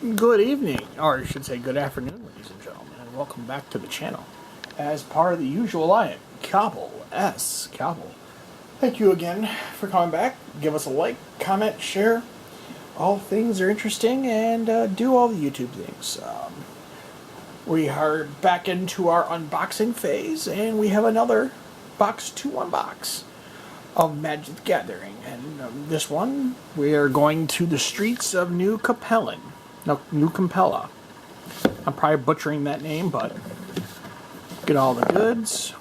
Good evening, or I should say good afternoon, ladies and gentlemen, and welcome back to the channel. As part of the usual, I am Cobble. Thank you again for coming back. Give us a like, comment, share. All things are interesting, and do all the YouTube things. We are back into our unboxing phase, and we have another box to unbox of Magic the Gathering. And this one, we are going to the streets of New Capenna. I'm probably butchering that name, but get all the goods.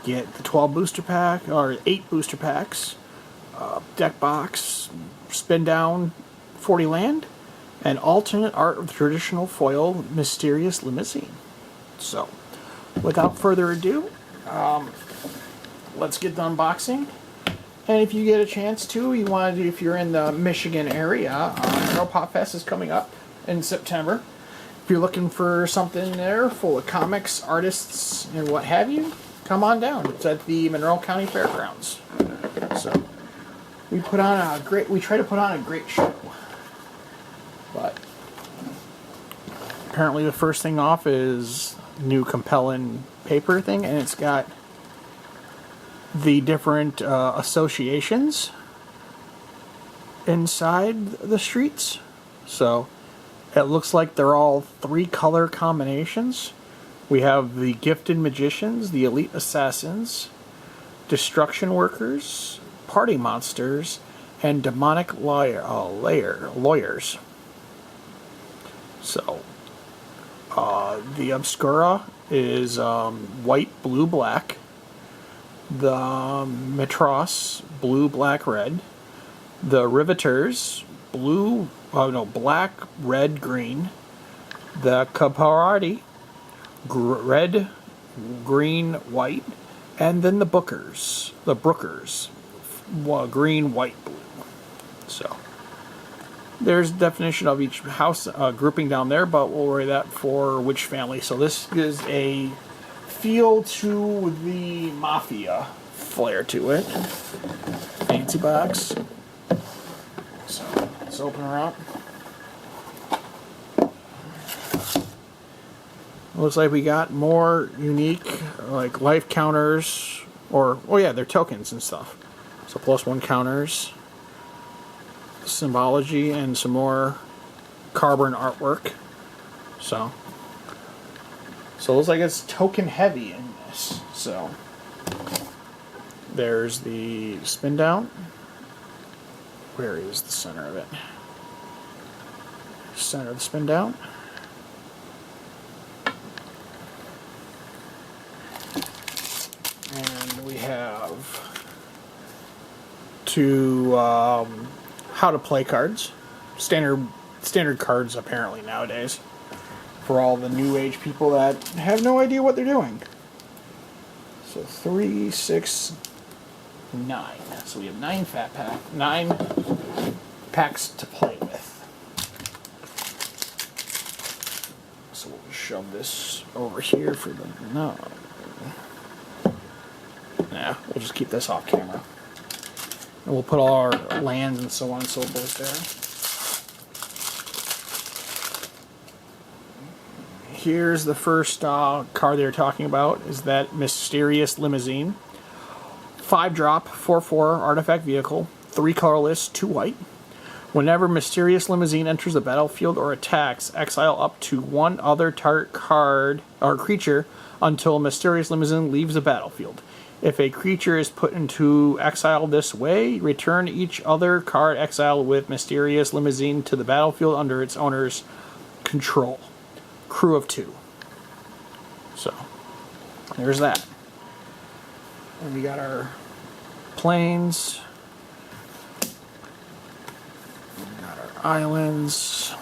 Get the 12 booster pack, or 8 booster packs, deck box, spin down 40 land, and alternate art of traditional foil mysterious limousine. So, without further ado, let's get the unboxing. And if you get a chance to, if you're in the Michigan area, Euro Pop Fest is coming up in September. If you're looking for something there full of comics, artists, and what have you, come on down. It's at the Monroe County Fairgrounds. So we try to put on a great show. But apparently the first thing off is new compelling paper thing, and it's got the different associations inside the streets. So it looks like they're all 3 color combinations. We have the Gifted Magicians, the Elite Assassins, Destruction Workers, Party Monsters, and Demonic Lawyers. So the Obscura is white, blue, black. The Metros, blue, black, red. The Riveters, black, red, green. The Caparati, red, green, white. And then the Brookers, green, white, blue. So there's a definition of each house grouping down there, but we'll worry that for which family. So this is a feel to the Mafia flair to it. Fancy box. So let's open her up. Looks like we got more unique like life counters, or they're tokens and stuff. So +1 counters, symbology, and some more carbon artwork. So it looks like it's token heavy in this. So there's the spin down. Where is the center of it? Center of the spin down. And we have 2 how to play cards. Standard cards apparently nowadays, for all the new age people that have no idea what they're doing. So 3, 6, 9. So we have 9 packs to play with. So we'll shove this over here for the we'll just keep this off camera. And we'll put all our lands and so on and so forth there. Here's the first card they're talking about, is that Mysterious Limousine. 5-drop, 4/4 artifact vehicle, 3 colorless, 2 white. Whenever Mysterious Limousine enters the battlefield or attacks, exile up to 1 other target card or creature until Mysterious Limousine leaves the battlefield. If a creature is put into exile this way, return each other card exiled with Mysterious Limousine to the battlefield under its owner's control. Crew of 2. So there's that. And we got our plains. We got our islands,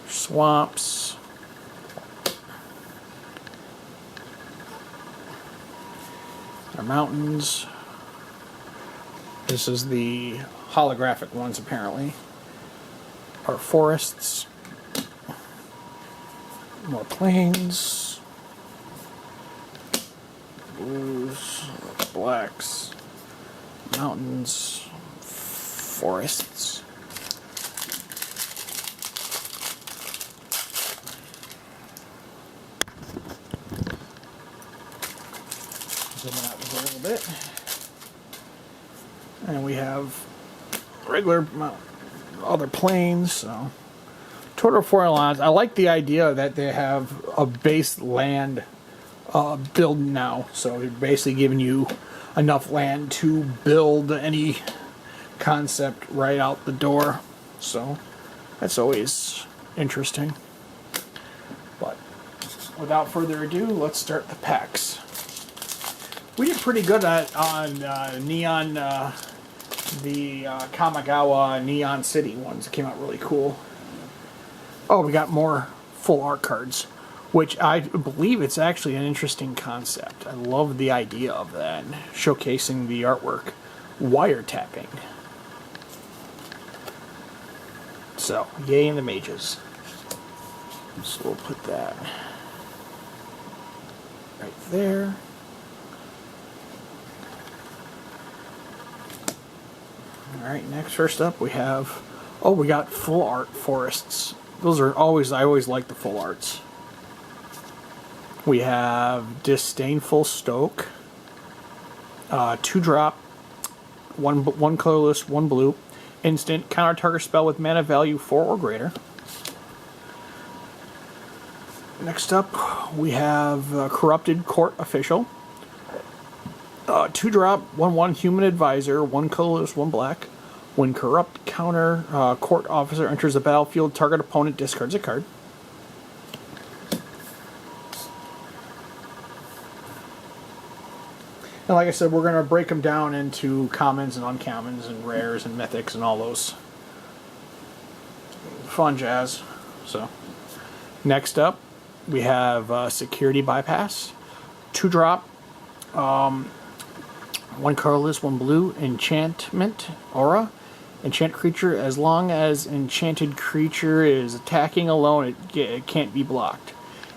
swamps, our mountains. This is the holographic ones apparently. Our forests. More plains, blues, blacks, mountains, forests. bit. And we have regular other planes. So total 4 lines. I like the idea that they have a base land build now. So they're basically giving you enough land to build any concept right out the door. So that's always interesting. But without further ado, let's start the packs. We did pretty good on Neon, the Kamigawa Neon City ones. It came out really cool. Oh, we got more full art cards, which I believe it's actually an interesting concept. I love the idea of that, showcasing the artwork. Wiretapping. So, yay in the mages. So we'll put that right there. Alright, next, first up we have, oh, we got full art forests. Those are always, I always like the full arts. We have Disdainful Stoke, 2-drop, one colorless, 1 blue, instant, counter target spell with mana value 4 or greater. Next up, we have Corrupted Court Official, 2-drop, 1/1 Human Advisor, 1 colorless, 1 black. When corrupt counter court officer enters the battlefield, target opponent discards a card. And like I said, we're going to break them down into commons and uncommons and rares and mythics and all those fun jazz. So, next up, we have Security Bypass, 2-drop, 1 colorless, 1 blue, enchantment, aura. Enchant creature, as long as enchanted creature is attacking alone, it can't be blocked.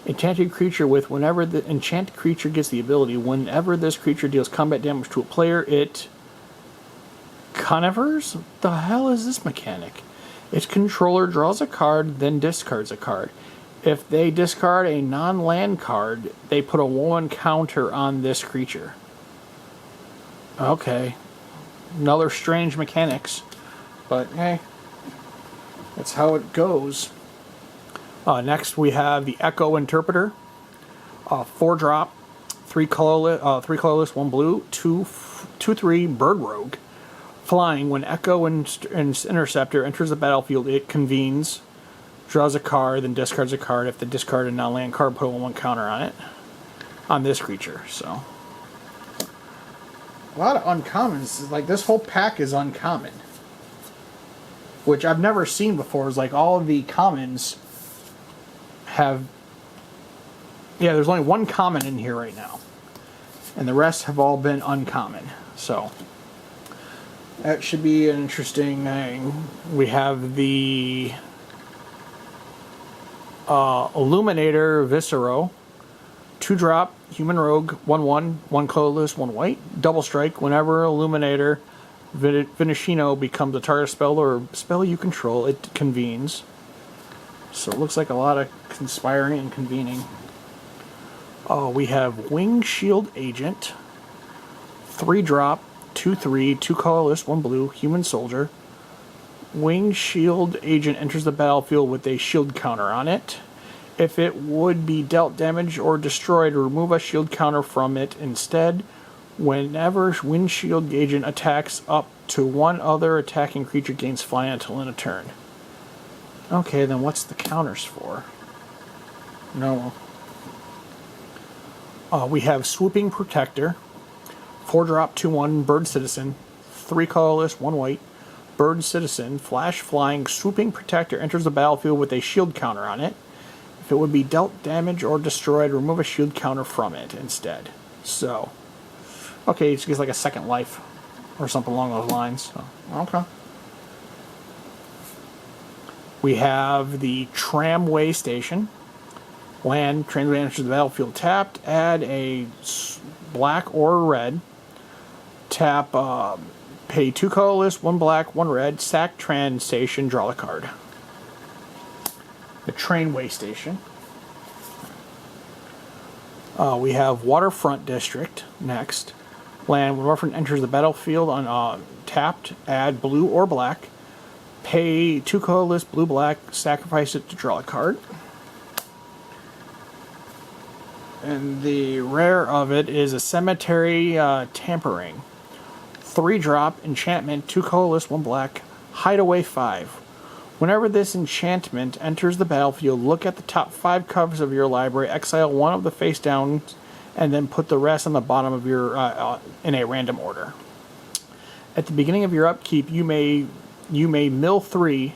Enchanted creature with whenever the enchanted creature gets the ability, whenever this creature deals combat damage to a player, it conevers? The hell is this mechanic? Its controller draws a card, then discards a card. If they discard a non-land card, they put a 1 counter on this creature. Okay. Another strange mechanics. But hey, that's how it goes. Next we have the Echo Interpreter, 4-drop, 3 colorless, 1 blue, 2/3 Bird Rogue. Flying, when Echo Interceptor enters the battlefield, it convenes, draws a card, then discards a card. If they discard a non-land card, put a 1 counter on it, on this creature. So, a lot of uncommons. Like, this whole pack is uncommon, which I've never seen before. Is like all of the commons have, yeah, there's only 1 common in here right now, and the rest have all been uncommon. So that should be an interesting thing. We have the Illuminator Viscero, 2-drop, human rogue, 1/1, 1 colorless, 1 white. Double strike, whenever Illuminator Venishino becomes a target spell or spell you control, it convenes. So it looks like a lot of conspiring and convening. We have Wing Shield Agent, 3-drop, 2/3, 2 colorless, 1 blue, human soldier. Wing Shield Agent enters the battlefield with a shield counter on it. If it would be dealt damage or destroyed, remove a shield counter from it instead. Whenever Windshield Agent attacks, up to 1 other attacking creature gains flying until end of turn. Okay, then what's the counters for? No. We have Swooping Protector, 4-drop, 2/1 Bird Citizen, 3 colorless, 1 white. Bird Citizen, flash flying, Swooping Protector enters the battlefield with a shield counter on it. If it would be dealt damage or destroyed, remove a shield counter from it instead. So, okay, it gets like a second life or something along those lines. So, okay. We have the Tramway Station. Land, tramway enters the battlefield tapped. Add a black or red. Tap, pay 2 colorless, 1 black, 1 red. Sack Tran Station, draw a card. The Trainway Station. We have Waterfront District next. Land, when a reference enters the battlefield on tapped, add blue or black. Pay 2 colorless, blue, black, sacrifice it to draw a card. And the rare of it is a Cemetery Tampering. 3-drop, enchantment, 2 colorless, 1 black, hideaway 5. Whenever this enchantment enters the battlefield, look at the top 5 covers of your library, exile 1 of the face downs, and then put the rest on the bottom of your in a random order. At the beginning of your upkeep, you may mill 3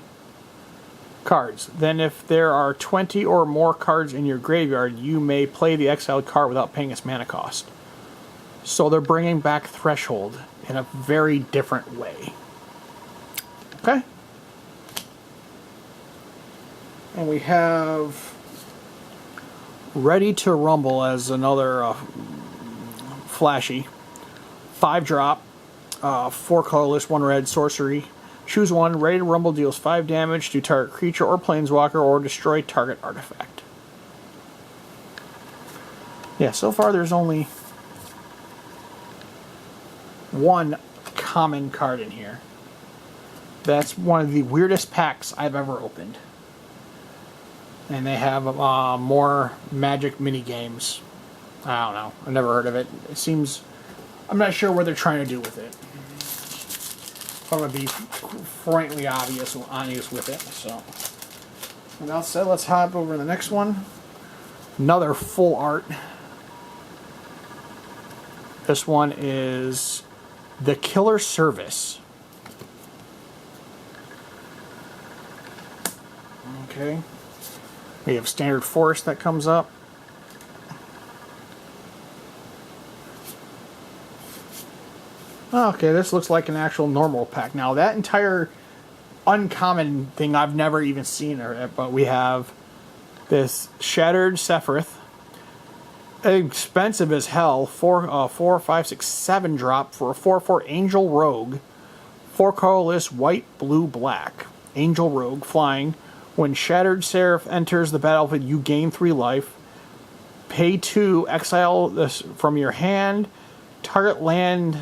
cards. Then if there are 20 or more cards in your graveyard, you may play the exiled card without paying its mana cost. So they're bringing back Threshold in a very different way. Okay? And we have Ready to Rumble as another flashy. 5-drop, 4 colorless, 1 red, sorcery. Choose 1. Ready to Rumble deals 5 damage to target creature or planeswalker or destroy target artifact. Yeah, so far there's only 1 common card in here. That's one of the weirdest packs I've ever opened. And they have more Magic mini games. I don't know. I've never heard of it. It seems... I'm not sure what they're trying to do with it. I'm going to be frankly honest with it. So, and that said, let's hop over to the next one. Another full art. This one is The Killer Service. Okay. We have Standard Forest that comes up. Okay, this looks like an actual normal pack. Now, that entire uncommon thing I've never even seen, but we have this Shattered Sephiroth. Expensive as hell. 4, 5, 6, 7 drop for a 4/4 Angel Rogue. 4 colorless, white, blue, black. Angel Rogue, flying. When Shattered Seraph enters the battlefield, you gain 3 life. Pay 2, exile this from your hand. Target land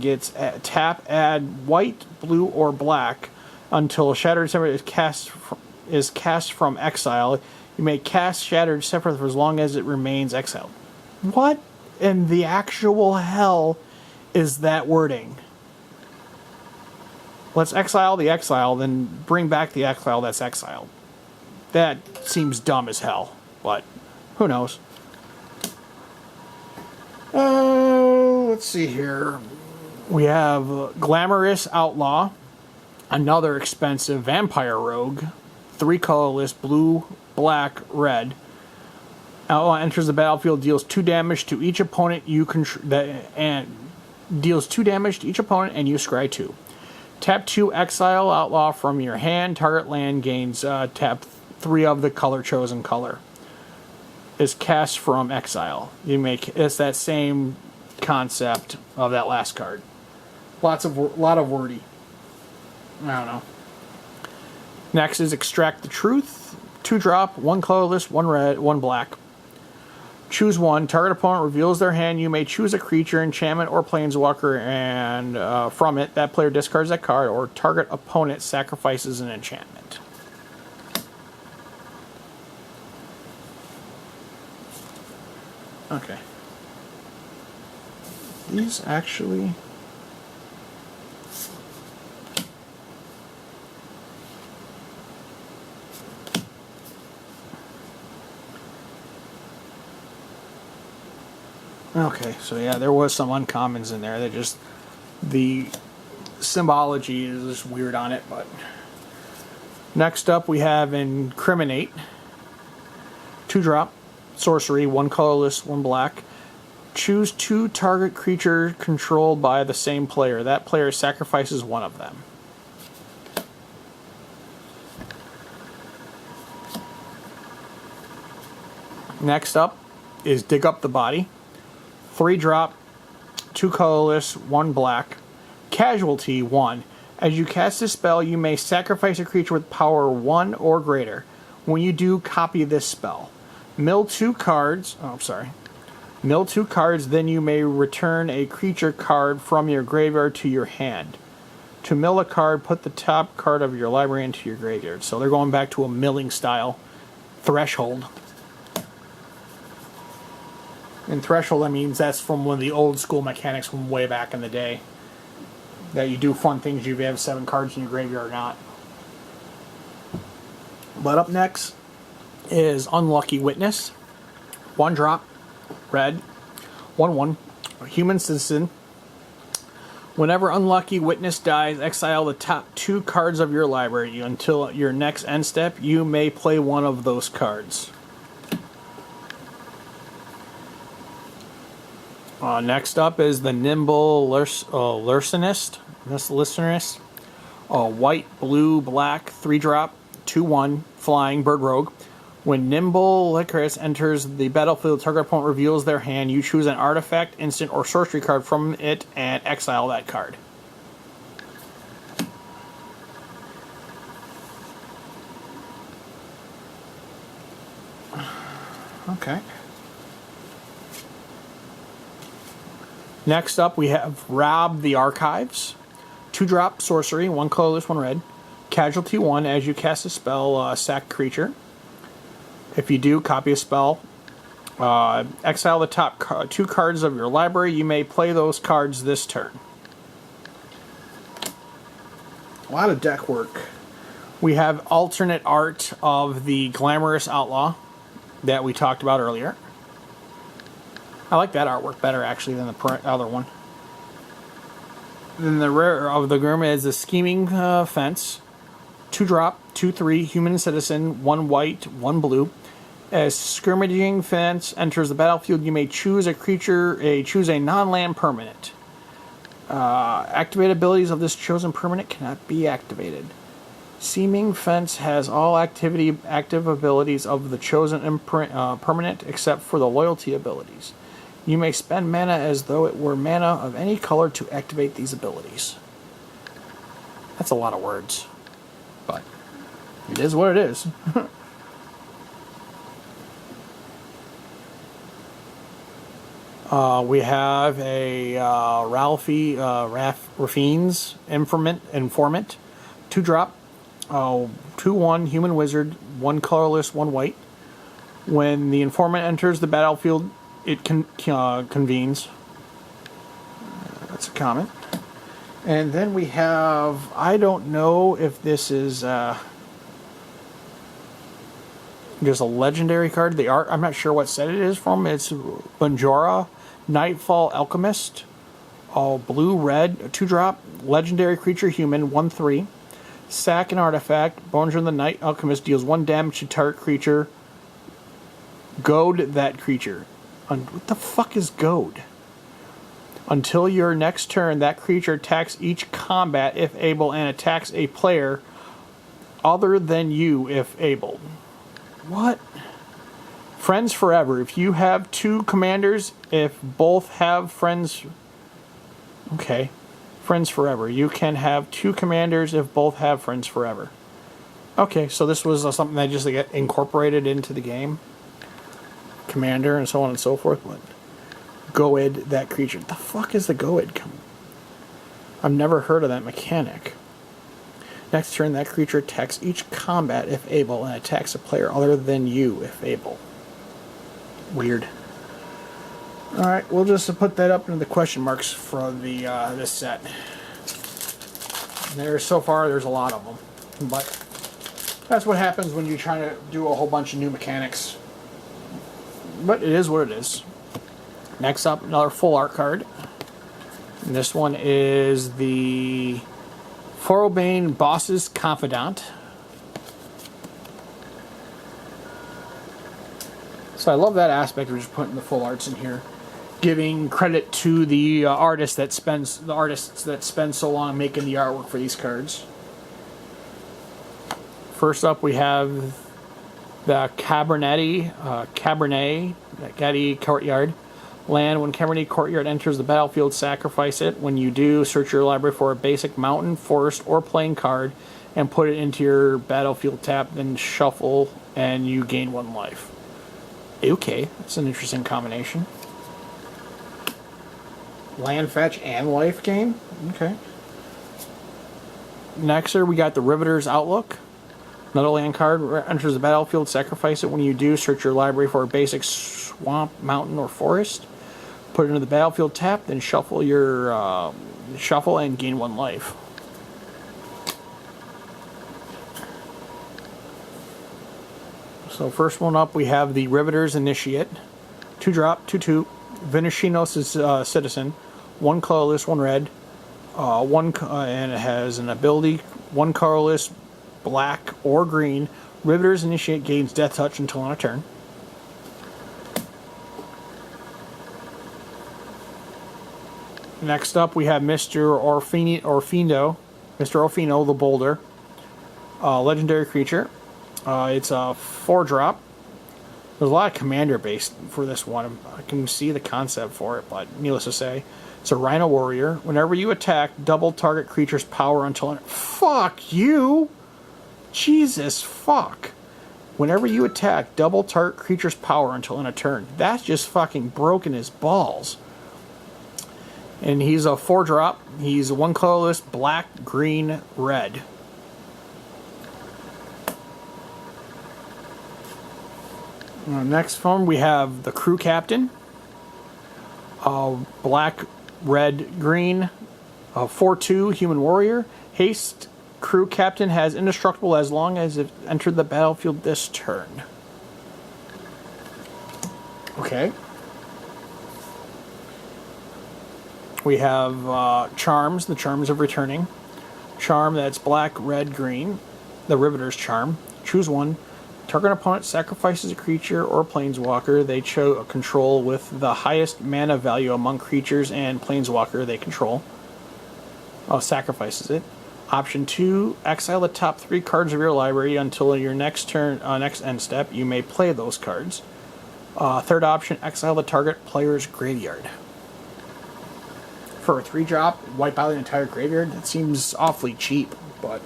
gets tap, add white, blue, or black until Shattered Sephiroth is cast from exile. You may cast Shattered Sephiroth for as long as it remains exiled. What in the actual hell is that wording? Let's exile the exile, then bring back the exile that's exiled. That seems dumb as hell, but who knows? Let's see here. We have Glamorous Outlaw, another expensive Vampire Rogue, 3 colorless, blue, black, red. Outlaw enters the battlefield, deals 2 damage to each opponent you and deals 2 damage to each opponent, and you scry 2. Tap 2, exile Outlaw from your hand. Target land gains tap 3 of the chosen color. Is cast from exile. It's that same concept of that last card. Lot of wordy. I don't know. Next is Extract the Truth. 2-drop, 1 colorless, 1 red, 1 black. Choose 1. Target opponent reveals their hand. You may choose a creature, enchantment, or planeswalker, and from it, that player discards that card, or target opponent sacrifices an enchantment. Okay. These actually... Okay, so yeah, there was some uncommons in there. The symbology is just weird on it, but... Next up, we have Incriminate. 2-drop, sorcery, 1 colorless, 1 black. Choose 2 target creatures controlled by the same player. That player sacrifices 1 of them. Next up is Dig Up the Body. 3-drop, 2 colorless, 1 black. Casualty 1. As you cast this spell, you may sacrifice a creature with power 1 or greater. When you do, copy this spell. Mill 2 cards. Oh, I'm sorry. Mill 2 cards, then you may return a creature card from your graveyard to your hand. To mill a card, put the top card of your library into your graveyard. So they're going back to a milling style. Threshold. And Threshold, that means that's from one of the old school mechanics from way back in the day. That you do fun things, you have 7 cards in your graveyard or not. But up next is Unlucky Witness. 1 drop, red, 1/1, human citizen. Whenever Unlucky Witness dies, exile the top 2 cards of your library. Until your next end step, you may play one of those cards. Next up is the Nimble Larcenist. White, blue, black, 3 drop, 2/1, flying, bird rogue. When Nimble Licorice enters the battlefield, target opponent reveals their hand. You choose an artifact, instant, or sorcery card from it and exile that card. Okay. Next up, we have Rob the Archives. 2 drop, sorcery, 1 colorless, 1 red. Casualty 1, as you cast a spell, sack creature. If you do, copy a spell. Exile the top 2 cards of your library. You may play those cards this turn. A lot of deck work. We have alternate art of the Glamorous Outlaw that we talked about earlier. I like that artwork better, actually, than the other one. Then the rare of the Grim is the Scheming Fence. 2 drop, 2/3, human citizen, 1 white, 1 blue. As Skirmishing Fence enters the battlefield, you may choose a creature, choose a non-land permanent. Activate abilities of this chosen permanent cannot be activated. Scheming Fence has all active abilities of the chosen permanent except for the loyalty abilities. You may spend mana as though it were mana of any color to activate these abilities. That's a lot of words, but it is what it is. We have a Raffine's Informant. 2 drop, 2/1, human wizard, 1 colorless, 1 white. When the informant enters the battlefield, it convenes. That's a comment. And then we have, I don't know if this is just a legendary card. The art, I'm not sure what set it is from. It's Banjora, Nightfall Alchemist. Blue, red, 2 drop, legendary creature human, 1/3. Sack an artifact. Banjora the Night Alchemist deals 1 damage to target creature. Goad that creature. What the fuck is goad? Until your next turn, that creature attacks each combat if able and attacks a player other than you if able. What? Friends forever. If you have 2 commanders, if both have friends... Okay. Friends forever. You can have 2 commanders if both have friends forever. Okay, so this was something that just get incorporated into the game. Commander and so on and so forth, but Goad that creature. The fuck is the Goad coming? I've never heard of that mechanic. Next turn, that creature attacks each combat if able and attacks a player other than you if able. Weird. Alright, we'll just put that up into the question marks for the this set. So far, there's a lot of them. But that's what happens when you're trying to do a whole bunch of new mechanics. But it is what it is. Next up, another full art card. And this one is the Forobane Boss's Confidant. So I love that aspect of just putting the full arts in here, giving credit to the artists that spend so long making the artwork for these cards. First up, we have the Cabernet Courtyard. Land. When Cabernet Courtyard enters the battlefield, sacrifice it. When you do, search your library for a basic mountain, forest, or plain card and put it into your battlefield tap, then shuffle and you gain 1 life. Okay, that's an interesting combination. Land fetch and life gain? Okay. Next, we got the Riveter's Outlook. Another land card enters the battlefield, sacrifice it. When you do, search your library for a basic swamp, mountain, or forest. Put it into the battlefield tapped, then shuffle your shuffle and gain 1 life. So first one up, we have the Riveter's Initiate. 2-drop, 2/2. Venetinos' Citizen. 1 colorless, 1 red. And it has an ability, 1 colorless, black or green. Riveter's Initiate gains Death Touch until on a turn. Next up, we have Mr. Orfindo, the Boulder. Legendary creature. It's a 4-drop. There's a lot of commander based for this one. I can see the concept for it, but needless to say, it's a Rhino Warrior. Whenever you attack, double target creature's power until... Fuck you! Jesus fuck. Whenever you attack, double target creature's power until in a turn. That's just fucking broken his balls. And he's a 4-drop. He's 1 colorless, black, green, red. Next form, we have the Crew Captain. Black, red, green. 4/2 Human Warrior. Haste. Crew Captain has indestructible as long as it entered the battlefield this turn. Okay. We have Charms, the Charms of Returning. Charm that's black, red, green. The Riveter's Charm. Choose 1. Target opponent sacrifices a creature or planeswalker they control with the highest mana value among creatures and planeswalker they control. Sacrifices it. Option 2, exile the top 3 cards of your library until your next end step. You may play those cards. Third option, exile the target player's graveyard. For a 3-drop, wipe out the entire graveyard? That seems awfully cheap, but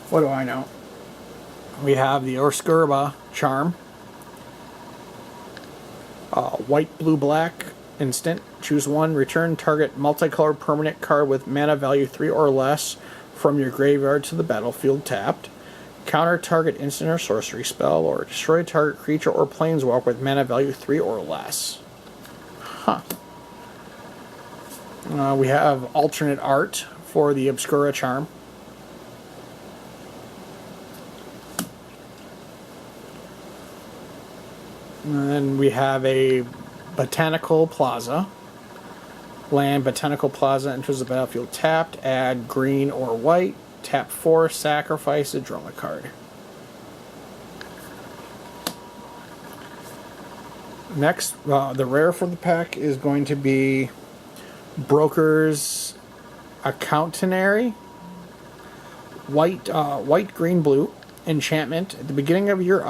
what do I know? We have the Urskirba Charm. White, blue, black, instant. Choose 1. Return target multicolored permanent card with mana value 3 or less from your graveyard to the battlefield tapped. Counter target instant or sorcery spell, or destroy target creature or planeswalker with mana value 3 or less. Huh. We have alternate art for the Obscura Charm. And then we have a Botanical Plaza. Land Botanical Plaza enters the battlefield tapped. Add green or white. Tap 4, sacrifice it, draw a card. Next, the rare for the pack is going to be Broker's Accountanary. White, green, blue. Enchantment. At the beginning of your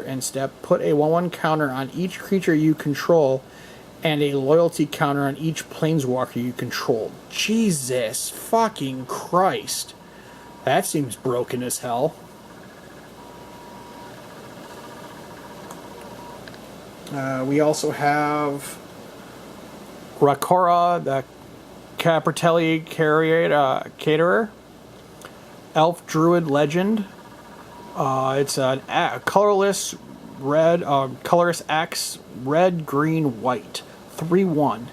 end step, put a 1/1 counter on each creature you control and a loyalty counter on each planeswalker you control. Jesus fucking Christ. That seems broken as hell. We also have Rakora, the Capritelli Caterer. Elf Druid Legend. It's a colorless red, colorless X, red, green, white. 3/1.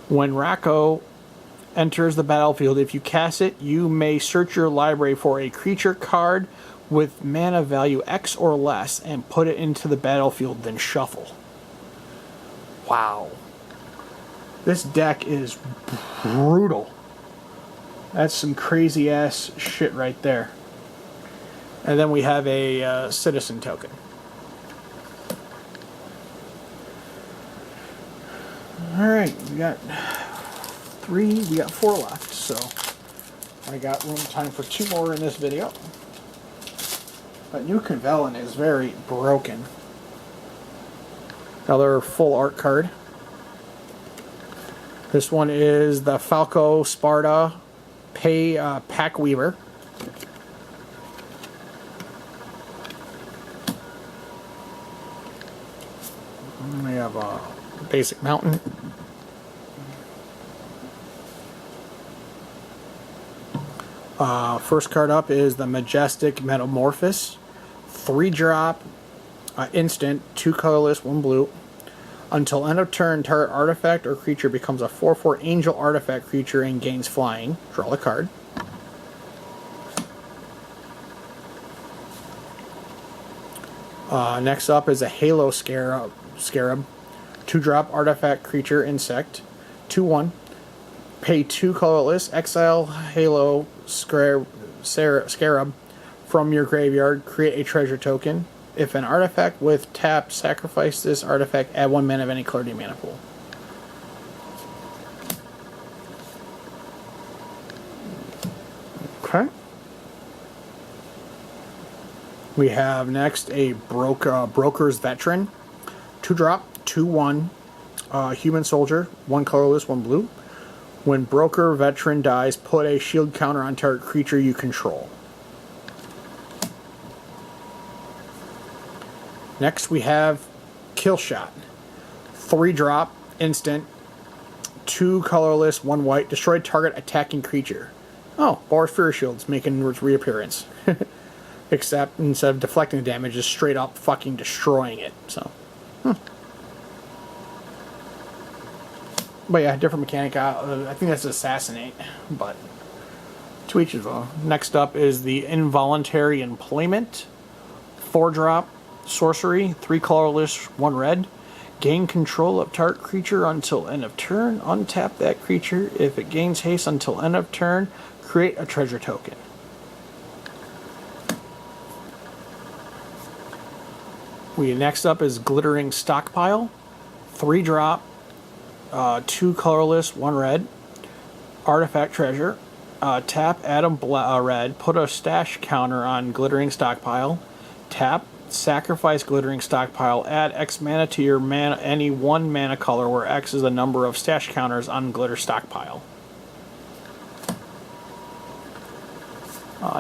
When Rako enters the battlefield, if you cast it, you may search your library for a creature card with mana value X or less and put it into the battlefield, then shuffle. Wow. This deck is brutal. That's some crazy ass shit right there. And then we have a citizen token. Alright, we got 4 left, so I got time for 2 more in this video. But New Convelin is very broken. Another full art card. This one is the Falco Sparta Pack Weaver. We have a basic mountain. First card up is the Majestic Metamorphosis. 3-drop, instant, 2 colorless, 1 blue. Until end of turn, target artifact or creature becomes a 4/4 angel artifact creature and gains flying. Draw the card. Next up is a Halo Scarab. 2-drop artifact creature insect. 2/1. Pay 2 colorless. Exile Halo Scarab from your graveyard. Create a treasure token. If an artifact with tap, sacrifice this artifact, add 1 mana of any color to your mana pool. Okay. We have next a Broker's Veteran. 2-drop, 2/1, human soldier, 1 colorless, 1 blue. When Broker Veteran dies, put a shield counter on target creature you control. Next we have Killshot. 3-drop, instant, 2 colorless, 1 white, destroy target attacking creature. Oh, Boar's Fury Shield's making its reappearance. Except instead of deflecting the damage, just straight up fucking destroying it. So, But yeah, different mechanic. I think that's Assassinate, but to each of them. Next up is the Involuntary Employment. 4-drop, sorcery, 3 colorless, 1 red. Gain control of target creature until end of turn. Untap that creature. If it gains haste until end of turn, create a treasure token. Next up is Glittering Stockpile. 3-drop, 2 colorless, 1 red. Artifact treasure. Tap, add a red. Put a stash counter on Glittering Stockpile. Tap, sacrifice Glittering Stockpile. Add X mana to your any 1 mana color where X is the number of stash counters on Glitter Stockpile.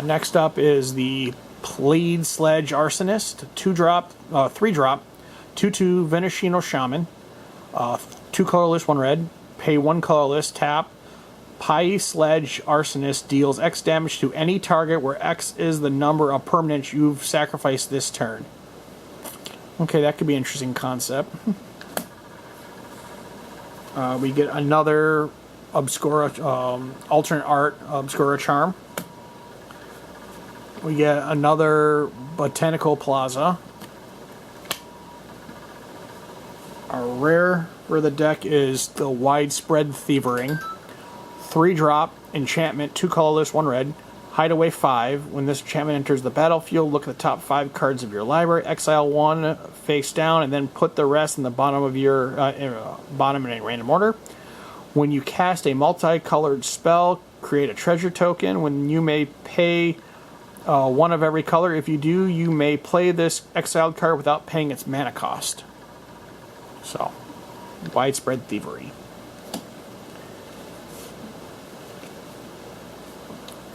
Next up is the Plead Sledge Arsonist. 2-drop, 3-drop, 2/2 Venashino Shaman. 2 colorless, 1 red. Pay 1 colorless, tap. Plead Sledge Arsonist deals X damage to any target where X is the number of permanents you've sacrificed this turn. Okay, that could be an interesting concept. We get another Obscura, alternate art Obscura Charm. We get another Botanical Plaza. Our rare for the deck is the Widespread Thievering. 3-drop, enchantment, 2 colorless, 1 red. Hideaway 5. When this enchantment enters the battlefield, look at the top 5 cards of your library. Exile 1 face down, and then put the rest in the bottom of your bottom in a random order. When you cast a multicolored spell, create a treasure token. When you may pay 1 of every color. If you do, you may play this exiled card without paying its mana cost. So, Widespread Thievery.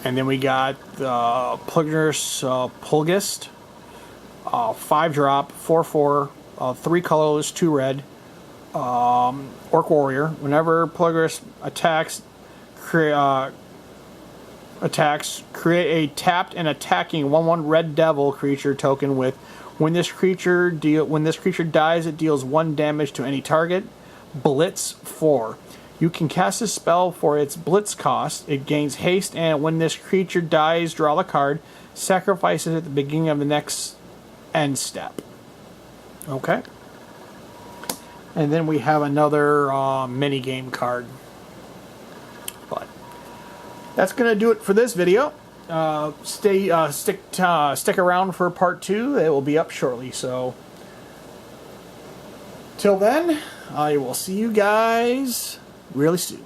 And then we got the Plugner's Pulgist. 5-drop, 4/4, 3 colorless, 2 red. Orc Warrior. Whenever Plugner's attacks, create a tapped and attacking 1/1 Red Devil creature token with when this creature dies, it deals 1 damage to any target. Blitz 4. You can cast a spell for its blitz cost. It gains haste, and when this creature dies, draw a card. Sacrifice it at the beginning of the next end step. Okay. And then we have another mini game card. But that's gonna do it for this video. Stick around for part 2. It will be up shortly. So till then, I will see you guys really soon.